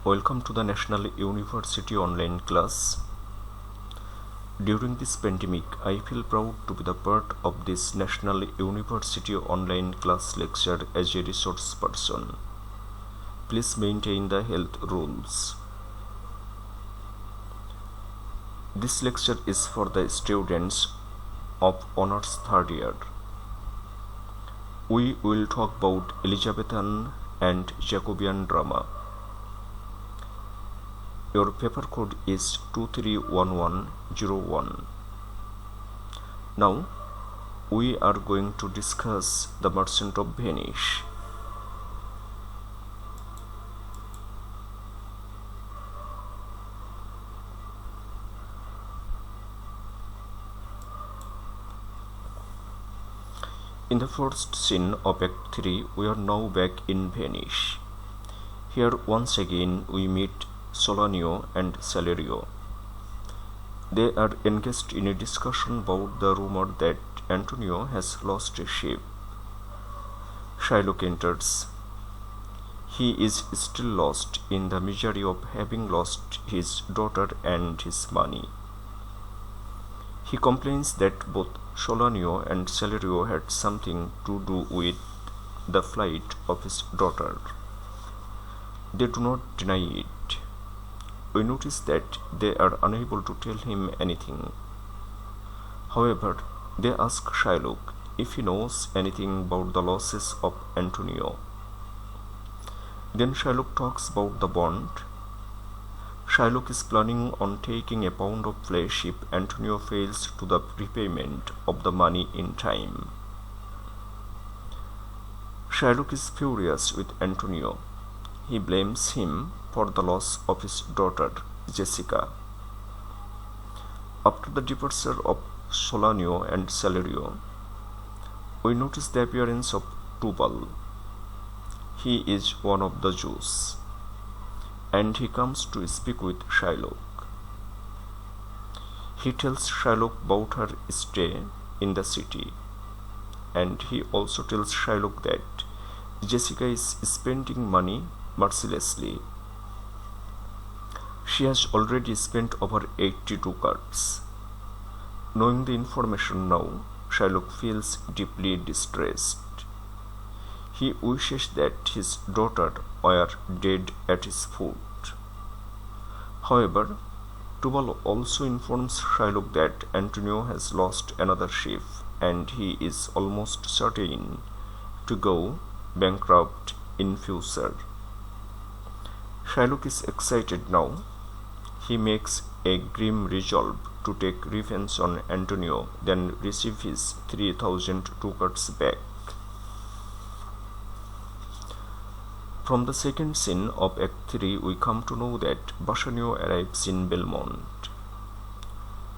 Welcome to the National University online class. During this pandemic, I feel proud to be the part of this National University online class lecture as a resource person. Please maintain the health rules. This lecture is for the students of Honours Third Year. We will talk about Elizabethan and Jacobean drama. Your paper code is 231101. Now, we are going to discuss The Merchant of Venice. In the first scene of Act 3, we are now back in Venice. Here once again we meet Solanio and Salerio. They are engaged in a discussion about the rumor that Antonio has lost a ship. Shylock enters. He is still lost in the misery of having lost his daughter and his money. He complains that both Solanio and Salerio had something to do with the flight of his daughter. They do not deny it. We notice that they are unable to tell him anything. However, they ask Shylock if he knows anything about the losses of Antonio. Then Shylock talks about the bond. Shylock is planning on taking a pound of flesh if Antonio fails to the repayment of the money in time. Shylock is furious with Antonio. He blames him for the loss of his daughter, Jessica. After the departure of Solanio and Salerio, we notice the appearance of Tubal. He is one of the Jews, and he comes to speak with Shylock. He tells Shylock about her stay in the city, and he also tells Shylock that Jessica is spending money mercilessly. She has already spent over 80 ducats. Knowing the information now, Shylock feels deeply distressed. He wishes that his daughter were dead at his foot. However, Tubal also informs Shylock that Antonio has lost another ship and he is almost certain to go bankrupt in future. Shylock is excited now. He makes a grim resolve to take revenge on Antonio, then receive his 3,000 ducats back. From the second scene of Act 3, we come to know that Bassanio arrives in Belmont.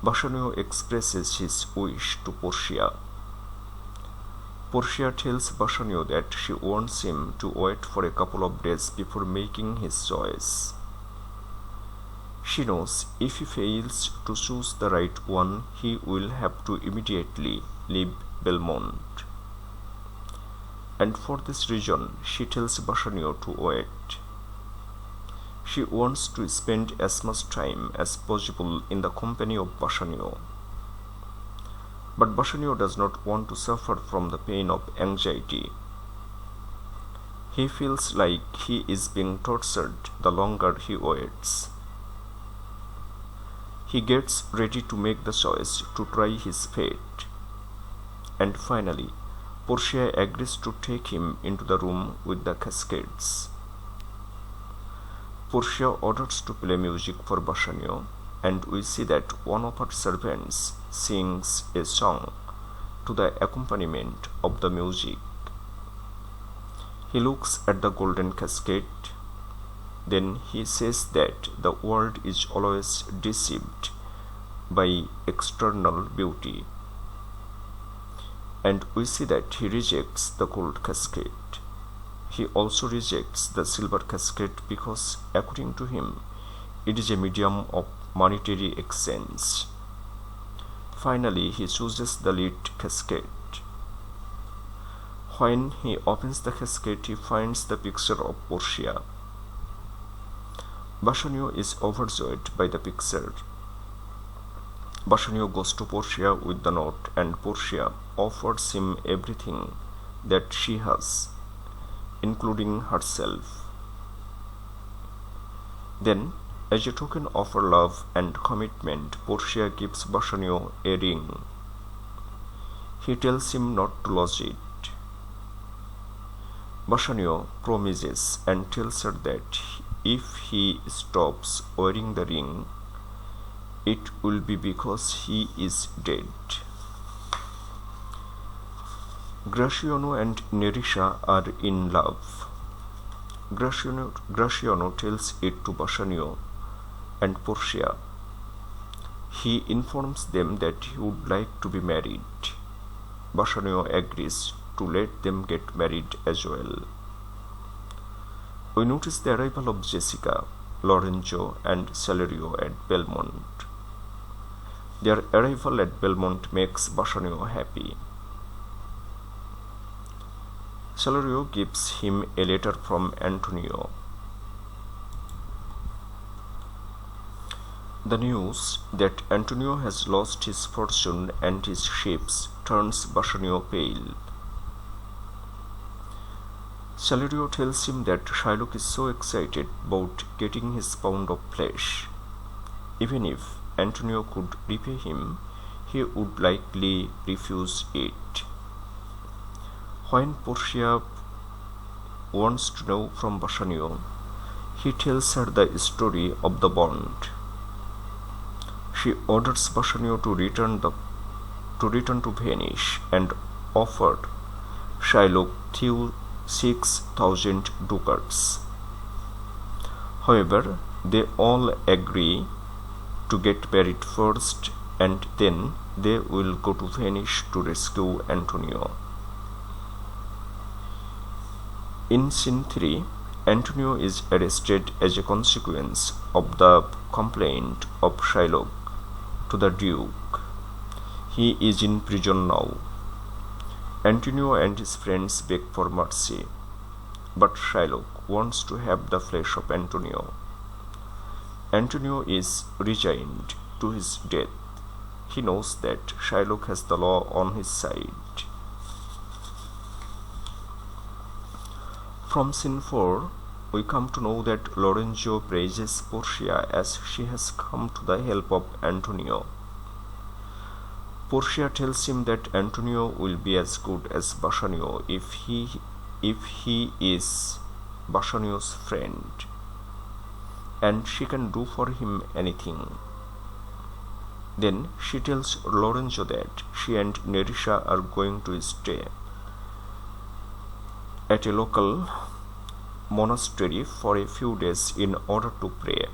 Bassanio expresses his wish to Portia. Portia tells Bassanio that she wants him to wait for a couple of days before making his choice. She knows if he fails to choose the right one, he will have to immediately leave Belmont. And for this reason, she tells Bassanio to wait. She wants to spend as much time as possible in the company of Bassanio. But Bassanio does not want to suffer from the pain of anxiety. He feels like he is being tortured the longer he waits. He gets ready to make the choice to try his fate. And finally, Portia agrees to take him into the room with the cascades. Portia orders to play music for Bassanio, and we see that one of her servants sings a song to the accompaniment of the music. He looks at the golden cascade. Then he says that the world is always deceived by external beauty. And we see that he rejects the gold cascade. He also rejects the silver cascade because, according to him, it is a medium of monetary exchange. Finally, he chooses the lead cascade. When he opens the casket, he finds the picture of Portia. Bassanio is overjoyed by the picture. Bassanio goes to Portia with the note, and Portia offers him everything that she has, including herself. Then, as a token of her love and commitment, Portia gives Bassanio a ring. He tells him not to lose it. Bassanio promises and tells her that if he stops wearing the ring, it will be because he is dead. Gratiano and Nerissa are in love. Gratiano tells it to Bassanio and Portia. He informs them that he would like to be married. Bassanio agrees to let them get married as well. We notice the arrival of Jessica, Lorenzo, and Salerio at Belmont. Their arrival at Belmont makes Bassanio happy. Salerio gives him a letter from Antonio. The news that Antonio has lost his fortune and his ships turns Bassanio pale. Salerio tells him that Shylock is so excited about getting his pound of flesh. Even if Antonio could repay him, he would likely refuse it. When Portia wants to know from Bassanio, he tells her the story of the bond. She orders Bassanio to return to Venice and offered Shylock 6,000 ducats. However, they all agree to get married first, and then they will go to Venice to rescue Antonio. In scene 3, Antonio is arrested as a consequence of the complaint of Shylock to the Duke. He is in prison now. Antonio and his friends beg for mercy, but Shylock wants to have the flesh of Antonio. Antonio is resigned to his death. He knows that Shylock has the law on his side. From scene 4, we come to know that Lorenzo praises Portia as she has come to the help of Antonio. Portia tells him that Antonio will be as good as Bassanio if he is Bassanio's friend, and she can do for him anything. Then she tells Lorenzo that she and Nerissa are going to stay at a local monastery for a few days in order to pray.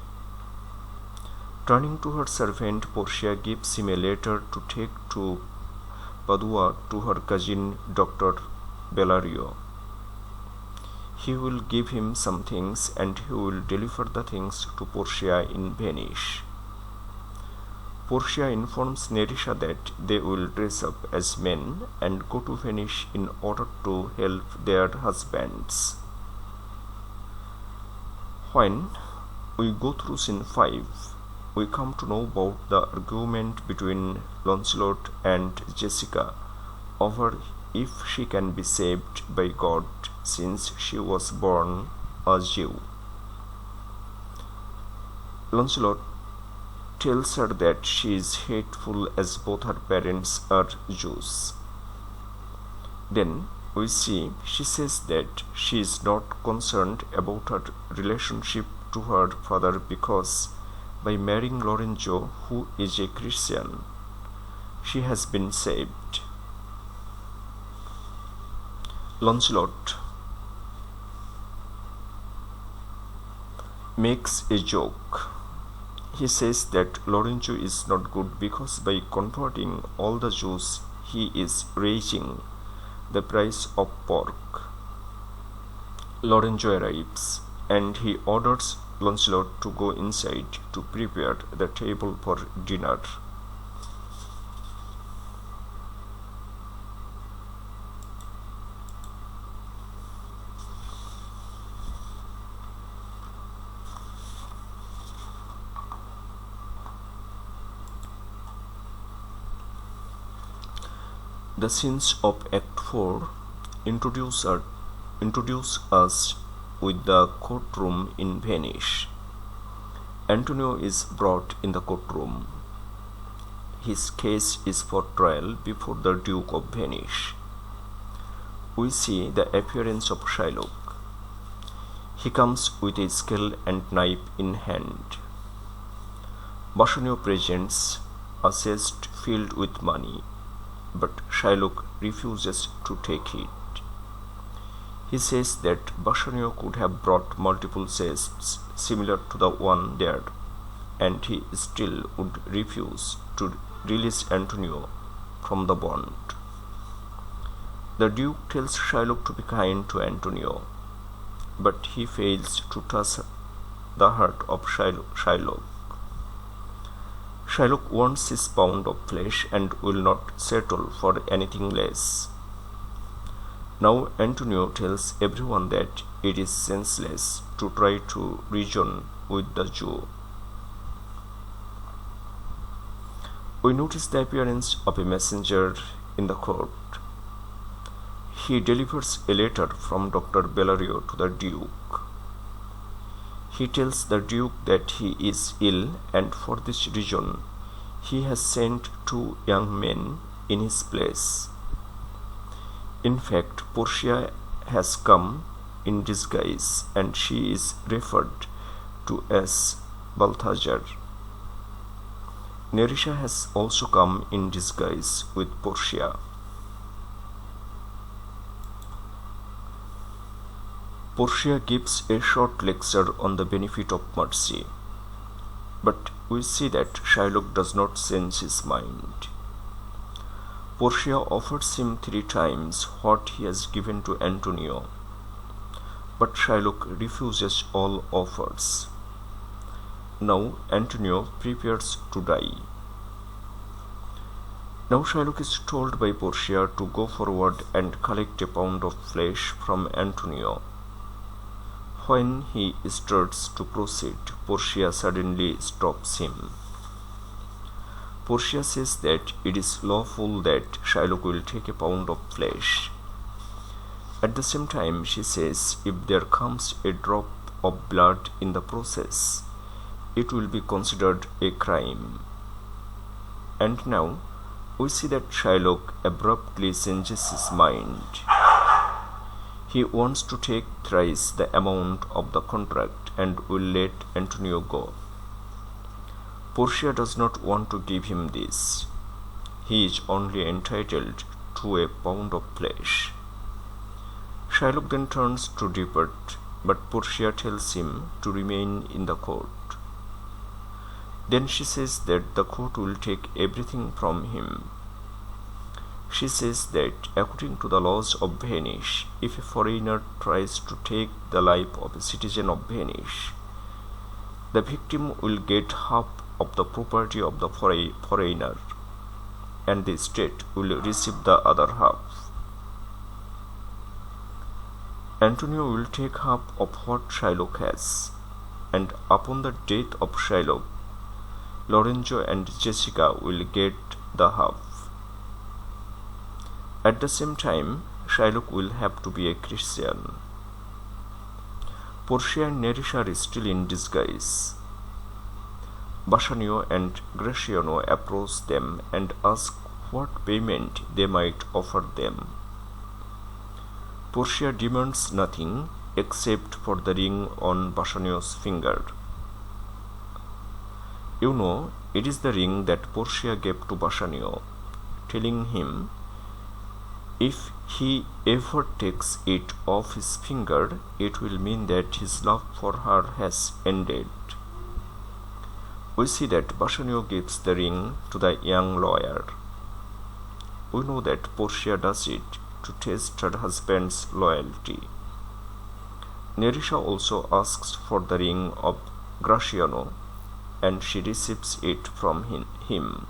Turning to her servant, Portia gives him a letter to take to Padua to her cousin Dr. Bellario. He will give him some things, and he will deliver the things to Portia in Venice. Portia informs Nerissa that they will dress up as men and go to Venice in order to help their husbands. When we go through scene 5, we come to know about the argument between Lancelot and Jessica over if she can be saved by God since she was born a Jew. Lancelot tells her that she is hateful as both her parents are Jews. Then we see she says that she is not concerned about her relationship to her father because by marrying Lorenzo, who is a Christian, she has been saved. Lancelot makes a joke. He says that Lorenzo is not good because by converting all the Jews, he is raising the price of pork. Lorenzo arrives, and he orders Lancelot to go inside to prepare the table for dinner. The scenes of Act 4 introduce us with the courtroom in Venice. Antonio is brought in the courtroom. His case is for trial before the Duke of Venice. We see the appearance of Shylock. He comes with a scale and knife in hand. Bassanio presents a chest filled with money, but Shylock refuses to take it. He says that Bassanio could have brought multiple chests similar to the one there, and he still would refuse to release Antonio from the bond. The Duke tells Shylock to be kind to Antonio, but he fails to touch the heart of Shylock. Shylock wants his pound of flesh and will not settle for anything less. Now Antonio tells everyone that it is senseless to try to reason with the Jew. We notice the appearance of a messenger in the court. He delivers a letter from Dr. Bellario to the Duke. He tells the Duke that he is ill, and for this reason he has sent 2 young men in his place. In fact, Portia has come in disguise, and she is referred to as Balthazar. Nerissa has also come in disguise with Portia. Portia gives a short lecture on the benefit of mercy, but we see that Shylock does not change his mind. Portia offers him 3 times what he has given to Antonio, but Shylock refuses all offers. Now Antonio prepares to die. Now Shylock is told by Portia to go forward and collect a pound of flesh from Antonio. When he starts to proceed, Portia suddenly stops him. Portia says that it is lawful that Shylock will take a pound of flesh. At the same time, she says if there comes a drop of blood in the process, it will be considered a crime. And now we see that Shylock abruptly changes his mind. He wants to take thrice the amount of the contract and will let Antonio go. Portia does not want to give him this. He is only entitled to a pound of flesh. Shylock then turns to depart, but Portia tells him to remain in the court. Then she says that the court will take everything from him. She says that according to the laws of Venice, if a foreigner tries to take the life of a citizen of Venice, the victim will get half of the property of the foreigner, and the state will receive the other half. Antonio will take half of what Shylock has, and upon the death of Shylock, Lorenzo and Jessica will get the half. At the same time, Shylock will have to be a Christian. Portia and Nerissa are still in disguise. Bassanio and Gratiano approach them and ask what payment they might offer them. Portia demands nothing except for the ring on Bassanio's finger. You know, it is the ring that Portia gave to Bassanio, telling him if he ever takes it off his finger, it will mean that his love for her has ended. We see that Bassanio gives the ring to the young lawyer. We know that Portia does it to test her husband's loyalty. Nerissa also asks for the ring of Gratiano, and she receives it from him.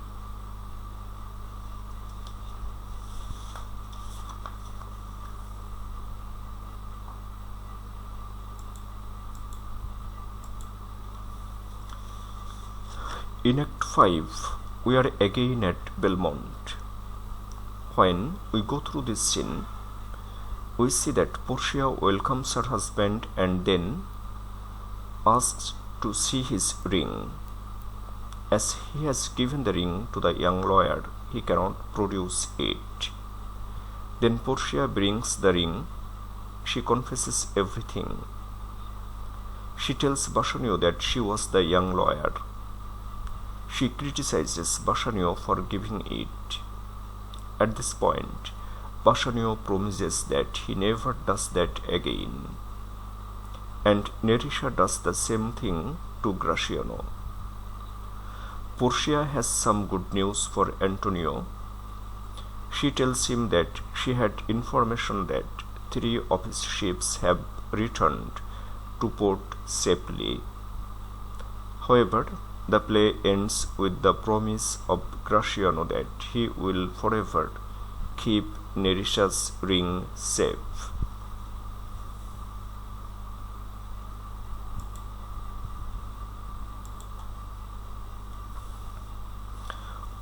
In Act 5, we are again at Belmont. When we go through this scene, we see that Portia welcomes her husband and then asks to see his ring. As he has given the ring to the young lawyer, he cannot produce it. Then Portia brings the ring. She confesses everything. She tells Bassanio that she was the young lawyer. She criticizes Bassanio for giving it. At this point, Bassanio promises that he never does that again. And Nerissa does the same thing to Gratiano. Portia has some good news for Antonio. She tells him that she had information that 3 of his ships have returned to port safely. However, the play ends with the promise of Gratiano that he will forever keep Nerissa's ring safe.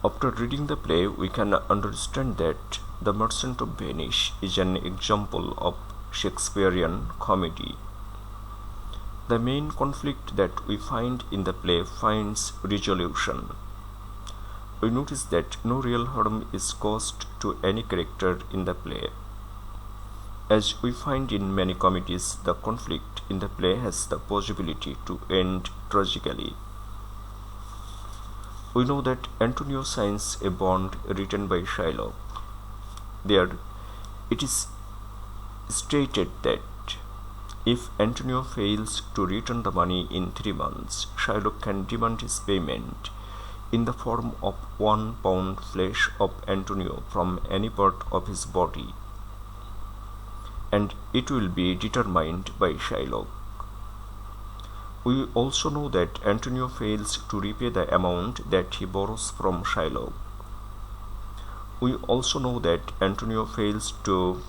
After reading the play, we can understand that The Merchant of Venice is an example of Shakespearean comedy. The main conflict that we find in the play finds resolution. We notice that no real harm is caused to any character in the play. As we find in many comedies, the conflict in the play has the possibility to end tragically. We know that Antonio signs a bond written by Shylock. There, it is stated that if Antonio fails to return the money in 3 months, Shylock can demand his payment in the form of 1 pound flesh of Antonio from any part of his body, and it will be determined by Shylock. We also know that Antonio fails to repay the amount that he borrows from Shylock. We also know that Antonio fails to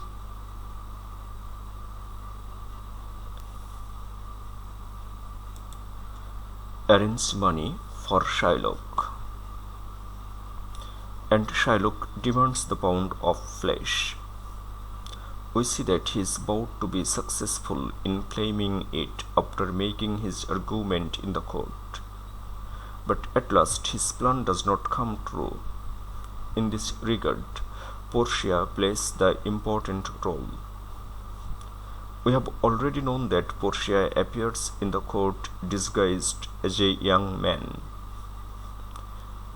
arrange money for Shylock, and Shylock demands the pound of flesh. We see that he is about to be successful in claiming it after making his argument in the court. But at last his plan does not come true. In this regard, Portia plays the important role. We have already known that Portia appears in the court disguised as a young man,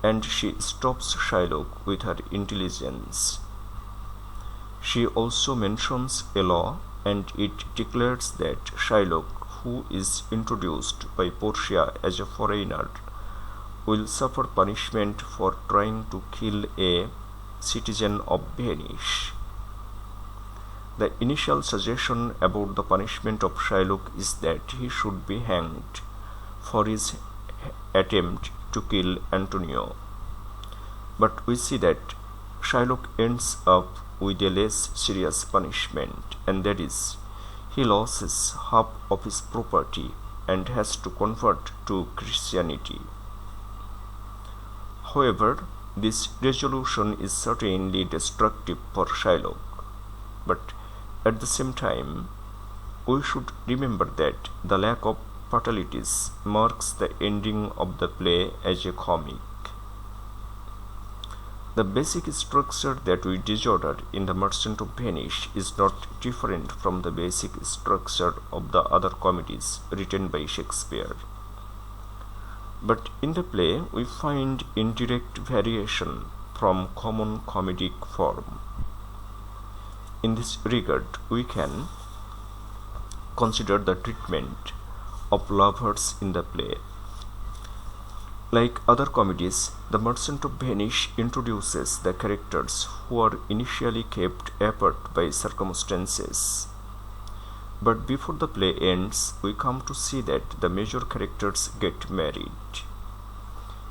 and she stops Shylock with her intelligence. She also mentions a law, and it declares that Shylock, who is introduced by Portia as a foreigner, will suffer punishment for trying to kill a citizen of Venice. The initial suggestion about the punishment of Shylock is that he should be hanged for his attempt to kill Antonio. But we see that Shylock ends up with a less serious punishment, and that is, he loses half of his property and has to convert to Christianity. However, this resolution is certainly destructive for Shylock, but at the same time, we should remember that the lack of fatalities marks the ending of the play as a comic. The basic structure that we disorder in The Merchant of Venice is not different from the basic structure of the other comedies written by Shakespeare. But in the play, we find indirect variation from common comedic form. In this regard, we can consider the treatment of lovers in the play. Like other comedies, The Merchant of Venice introduces the characters who are initially kept apart by circumstances. But before the play ends, we come to see that the major characters get married.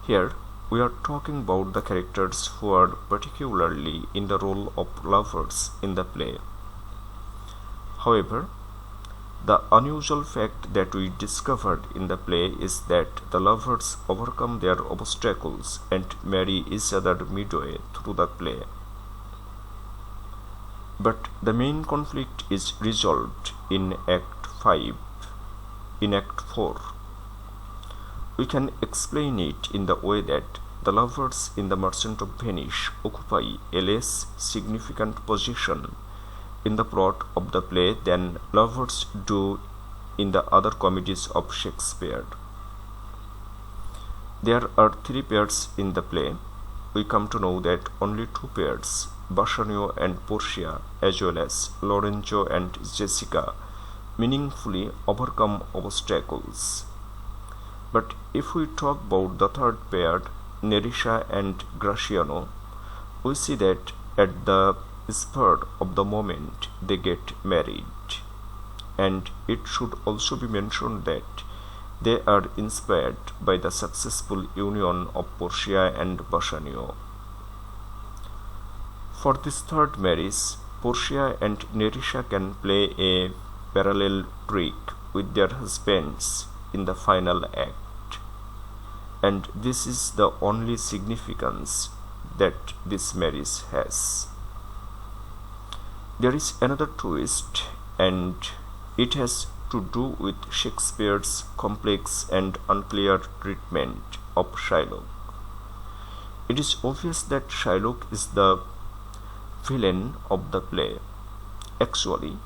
Here, we are talking about the characters who are particularly in the role of lovers in the play. However, the unusual fact that we discovered in the play is that the lovers overcome their obstacles and marry each other midway through the play. But the main conflict is resolved in Act 5. In Act 4, we can explain it in the way that the lovers in The Merchant of Venice occupy a less significant position in the plot of the play than lovers do in the other comedies of Shakespeare. There are 3 pairs in the play. We come to know that only 2 pairs, Bassanio and Portia, as well as Lorenzo and Jessica, meaningfully overcome obstacles. But if we talk about the 3rd pair, Nerissa and Gratiano, we see that at the spur of the moment they get married. And it should also be mentioned that they are inspired by the successful union of Portia and Bassanio. For this 3rd marriage, Portia and Nerissa can play a parallel trick with their husbands in the final act, and this is the only significance that this marriage has. There is another twist, and it has to do with Shakespeare's complex and unclear treatment of Shylock. It is obvious that Shylock is the villain of the play. Actually,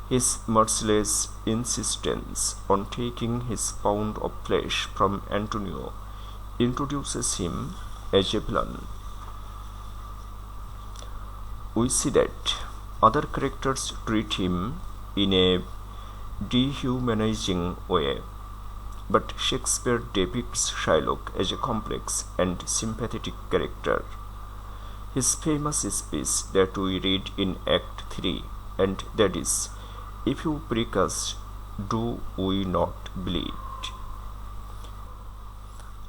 his merciless insistence on taking his pound of flesh from Antonio introduces him as a villain. We see that other characters treat him in a dehumanizing way, but Shakespeare depicts Shylock as a complex and sympathetic character. His famous speech that we read in Act 3, and that is, "If you prick us, do we not bleed?"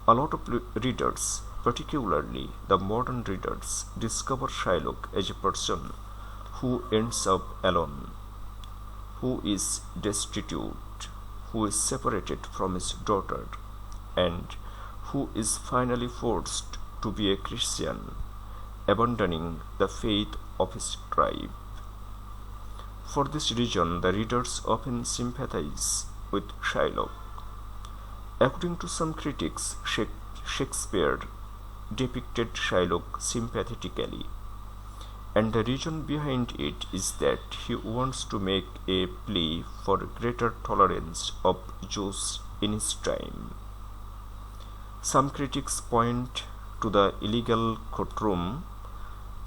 A lot of readers, particularly the modern readers, discover Shylock as a person who ends up alone, who is destitute, who is separated from his daughter, and who is finally forced to be a Christian, abandoning the faith of his tribe. For this reason, the readers often sympathize with Shylock. According to some critics, Shakespeare depicted Shylock sympathetically, and the reason behind it is that he wants to make a plea for greater tolerance of Jews in his time. Some critics point to the illegal courtroom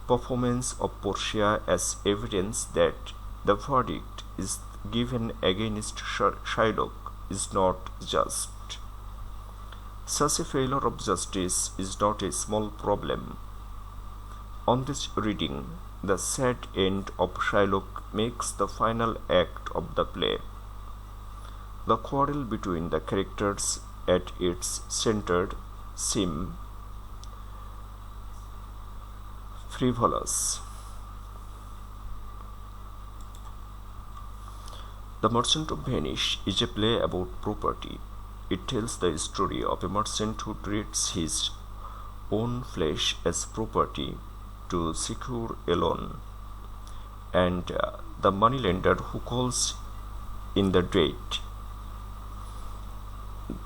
performance of Portia as evidence that the verdict is given against Shylock is not just. Such a failure of justice is not a small problem. On this reading, the sad end of Shylock makes the final act of the play. The quarrel between the characters at its center seem frivolous. The Merchant of Venice is a play about property. It tells the story of a merchant who treats his own flesh as property to secure a loan, and the moneylender who calls in the debt.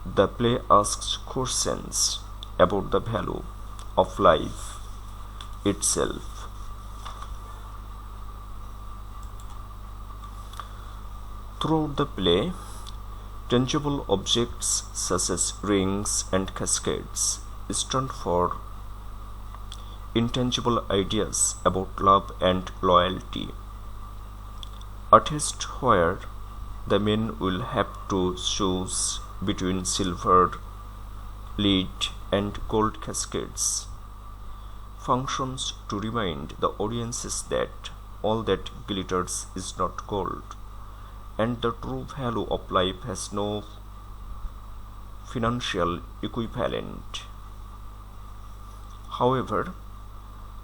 The play asks questions about the value of life itself. Throughout the play, tangible objects such as rings and cascades stand for intangible ideas about love and loyalty. A test where the men will have to choose between silver, lead, and gold cascades functions to remind the audiences that all that glitters is not gold, and the true value of life has no financial equivalent. However,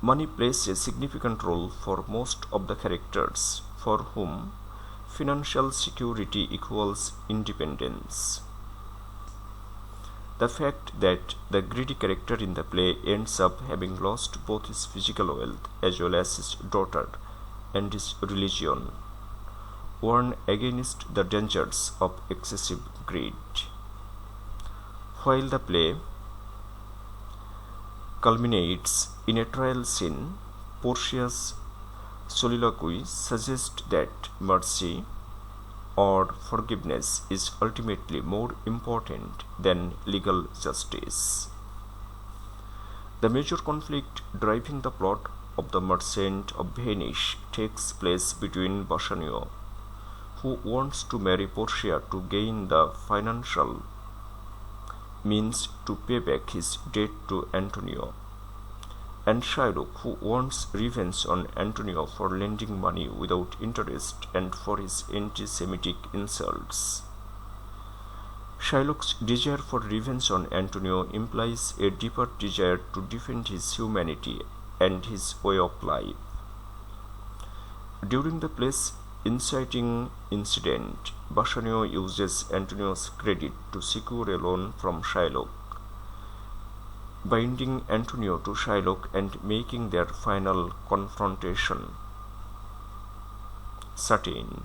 money plays a significant role for most of the characters, for whom financial security equals independence. The fact that the greedy character in the play ends up having lost both his physical wealth as well as his daughter and his religion warn against the dangers of excessive greed. While the play culminates in a trial scene, Portia's soliloquy suggests that mercy or forgiveness is ultimately more important than legal justice. The major conflict driving the plot of The Merchant of Venice takes place between Bassanio, who wants to marry Portia to gain the financial means to pay back his debt to Antonio, and Shylock, who wants revenge on Antonio for lending money without interest and for his anti-Semitic insults. Shylock's desire for revenge on Antonio implies a deeper desire to defend his humanity and his way of life. During the play's inciting incident, Bassanio uses Antonio's credit to secure a loan from Shylock, binding Antonio to Shylock and making their final confrontation certain.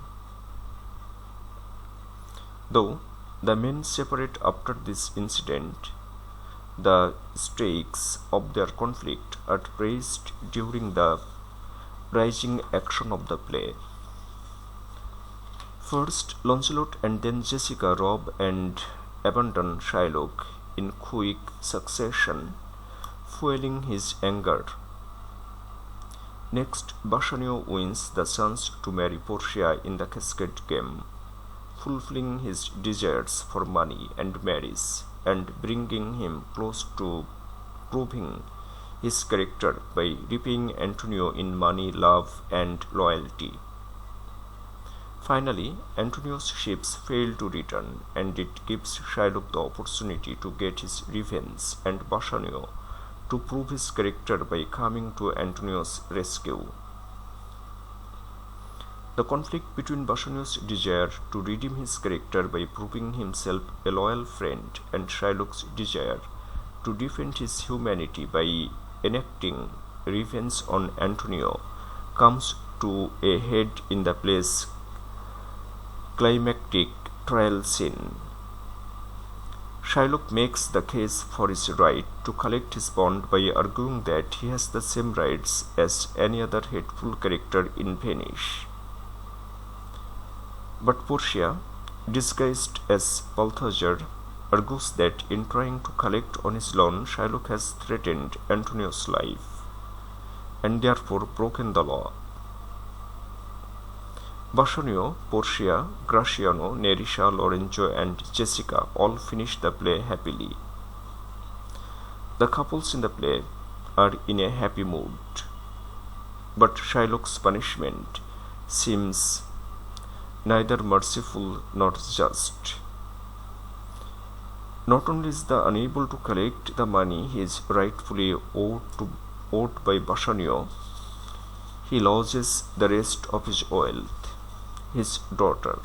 Though the men separate after this incident, the stakes of their conflict are raised during the rising action of the play. First, Lancelot and then Jessica rob and abandon Shylock in quick succession, fueling his anger. Next, Bassanio wins the chance to marry Portia in the cascade game, fulfilling his desires for money and marriage, and bringing him close to proving his character by repaying Antonio in money, love, and loyalty. Finally, Antonio's ships fail to return, and it gives Shylock the opportunity to get his revenge and Bassanio to prove his character by coming to Antonio's rescue. The conflict between Bassanio's desire to redeem his character by proving himself a loyal friend and Shylock's desire to defend his humanity by enacting revenge on Antonio comes to a head in the play's climactic trial scene. Shylock makes the case for his right to collect his bond by arguing that he has the same rights as any other hateful character in Venice. But Portia, disguised as Balthazar, argues that in trying to collect on his loan, Shylock has threatened Antonio's life and therefore broken the law. Bassanio, Portia, Graciano, Nerissa, Lorenzo, and Jessica all finish the play happily. The couples in the play are in a happy mood, but Shylock's punishment seems neither merciful nor just. Not only is he unable to collect the money he is rightfully owed by Bassanio, he loses the rest of his wealth, his daughter,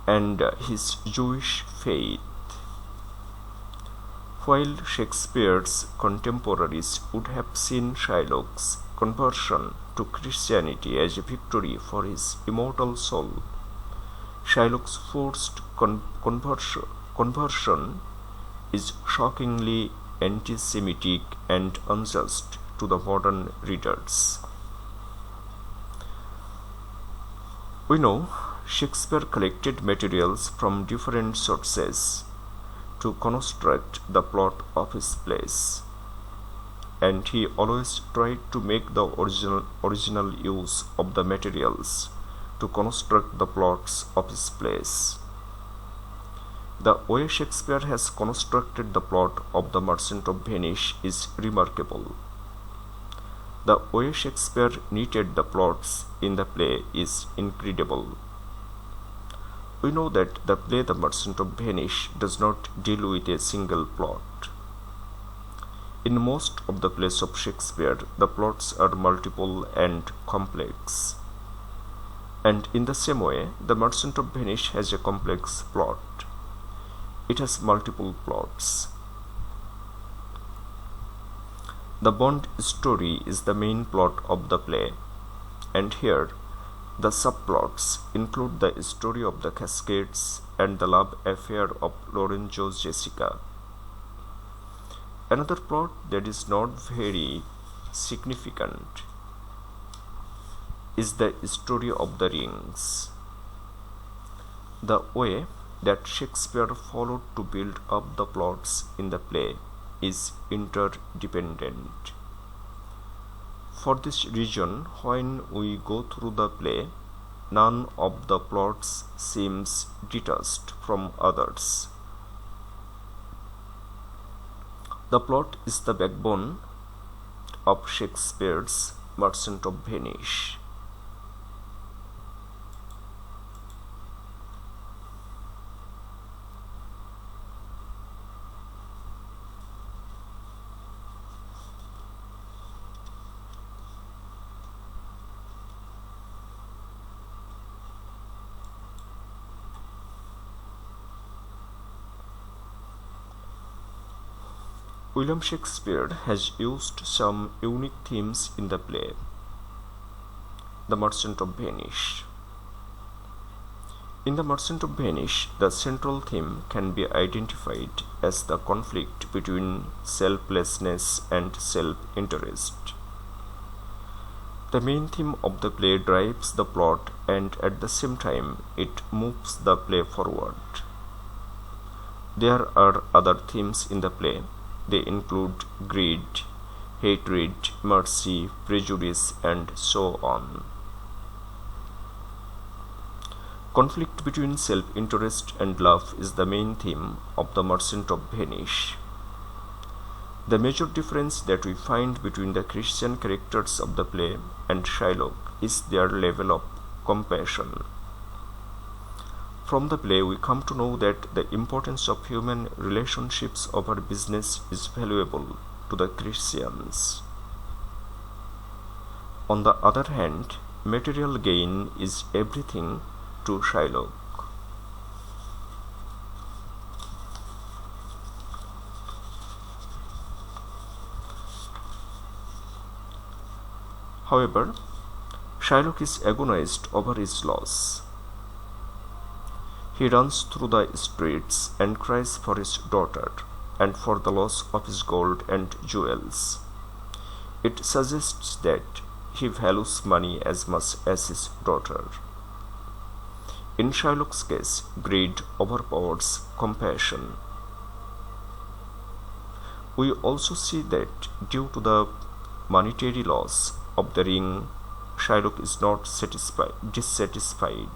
and his Jewish faith. While Shakespeare's contemporaries would have seen Shylock's conversion to Christianity as a victory for his immortal soul, Shylock's forced conversion is shockingly anti-Semitic and unjust to the modern readers. We know Shakespeare collected materials from different sources to construct the plot of his plays, and he always tried to make the original use of the materials to construct the plots of his plays. The way Shakespeare has constructed the plot of The Merchant of Venice is remarkable. The way Shakespeare knitted the plots in the play is incredible. We know that the play The Merchant of Venice does not deal with a single plot. In most of the plays of Shakespeare, the plots are multiple and complex. And in the same way, The Merchant of Venice has a complex plot. It has multiple plots. The Bond story is the main plot of the play, And here, the subplots include the story of the Cascades and the love affair of Lorenzo's Jessica. Another plot that is not very significant is the story of the rings. The way that Shakespeare followed to build up the plots in the play is interdependent. For this reason, when we go through the play, none of the plots seems detached from others. The plot is the backbone of Shakespeare's Merchant of Venice. William Shakespeare has used some unique themes in the play, The Merchant of Venice. In The Merchant of Venice, the central theme can be identified as the conflict between selflessness and self-interest. The main theme of the play drives the plot, and at the same time it moves the play forward. There are other themes in the play. They include greed, hatred, mercy, prejudice, and so on. Conflict between self-interest and love is the main theme of The Merchant of Venice. The major difference that we find between the Christian characters of the play and Shylock is their level of compassion. From the play, we come to know that the importance of human relationships over business is valuable to the Christians. On the other hand, material gain is everything to Shylock. However, Shylock is agonized over his loss. He runs through the streets and cries for his daughter and for the loss of his gold and jewels. It suggests that he values money as much as his daughter. In Shylock's case, greed overpowers compassion. We also see that due to the monetary loss of the ring, Shylock is not dissatisfied.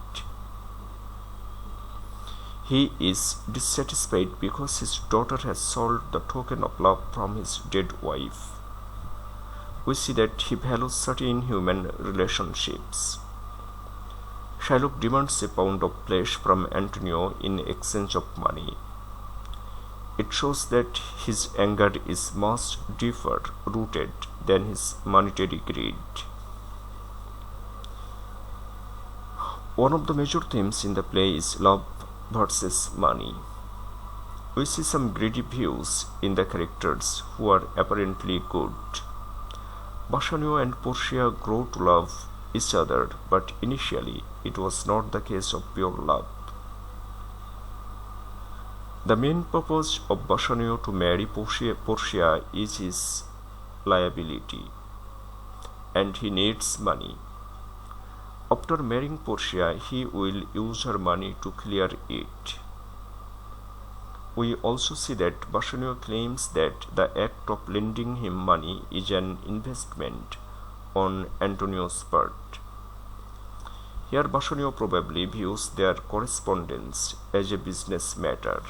He is dissatisfied because his daughter has sold the token of love from his dead wife. We see that he values certain human relationships. Shylock demands a pound of flesh from Antonio in exchange of money. It shows that his anger is much deeper rooted than his monetary greed. One of the major themes in the play is love versus money. We see some greedy views in the characters who are apparently good. Bassanio and Portia grow to love each other, but initially it was not the case of pure love. The main purpose of Bassanio to marry Portia is his liability, and he needs money. After marrying Portia, he will use her money to clear it. We also see that Bassanio claims that the act of lending him money is an investment on Antonio's part. Here Bassanio probably views their correspondence as a business matter.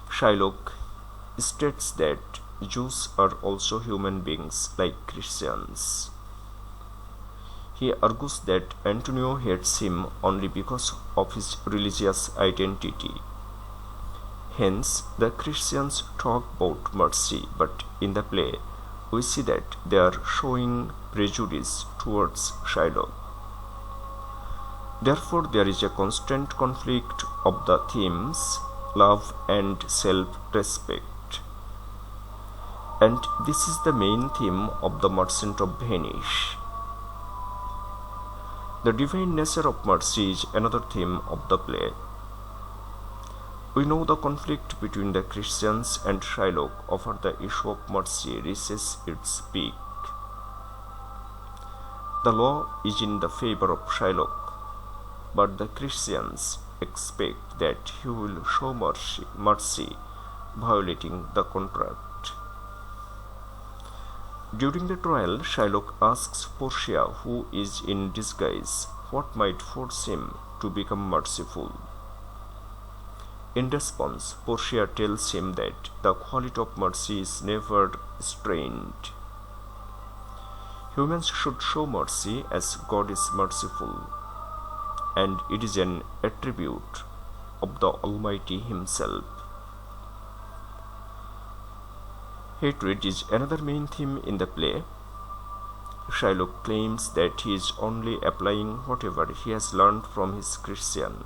Shylock states that Jews are also human beings like Christians. He argues that Antonio hates him only because of his religious identity. Hence, the Christians talk about mercy, but in the play, we see that they are showing prejudice towards Shylock. Therefore, there is a constant conflict of the themes, love and self-respect. And this is the main theme of The Merchant of Venice. The divine nature of mercy is another theme of the play. We know the conflict between the Christians and Shylock over the issue of mercy reaches its peak. The law is in the favor of Shylock, but the Christians expect that he will show mercy violating the contract. During the trial, Shylock asks Portia, who is in disguise, what might force him to become merciful. In response, Portia tells him that the quality of mercy is never strained. Humans should show mercy as God is merciful, and it is an attribute of the Almighty Himself. Hatred is another main theme in the play. Shylock claims that he is only applying whatever he has learned from his Christian.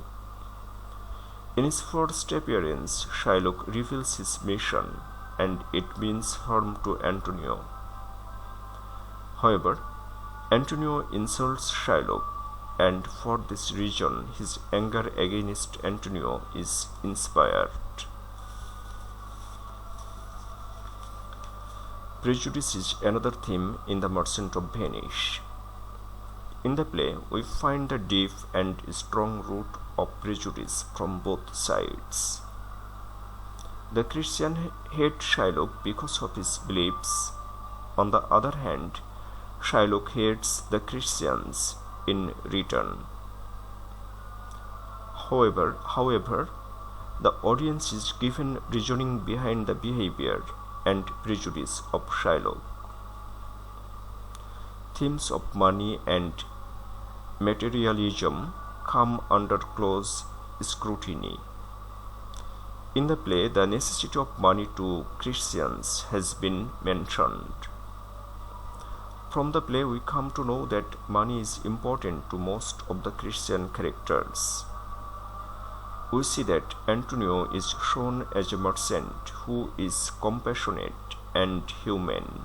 In his first appearance, Shylock reveals his mission, and it means harm to Antonio. However, Antonio insults Shylock, and for this reason his anger against Antonio is inspired. Prejudice is another theme in The Merchant of Venice. In the play, we find the deep and strong root of prejudice from both sides. The Christian hate Shylock because of his beliefs. On the other hand, Shylock hates the Christians in return. However, the audience is given reasoning behind the behavior and prejudice of Shylock. Themes of money and materialism come under close scrutiny. In the play, the necessity of money to Christians has been mentioned. From the play, we come to know that money is important to most of the Christian characters. We see that Antonio is shown as a merchant who is compassionate and human.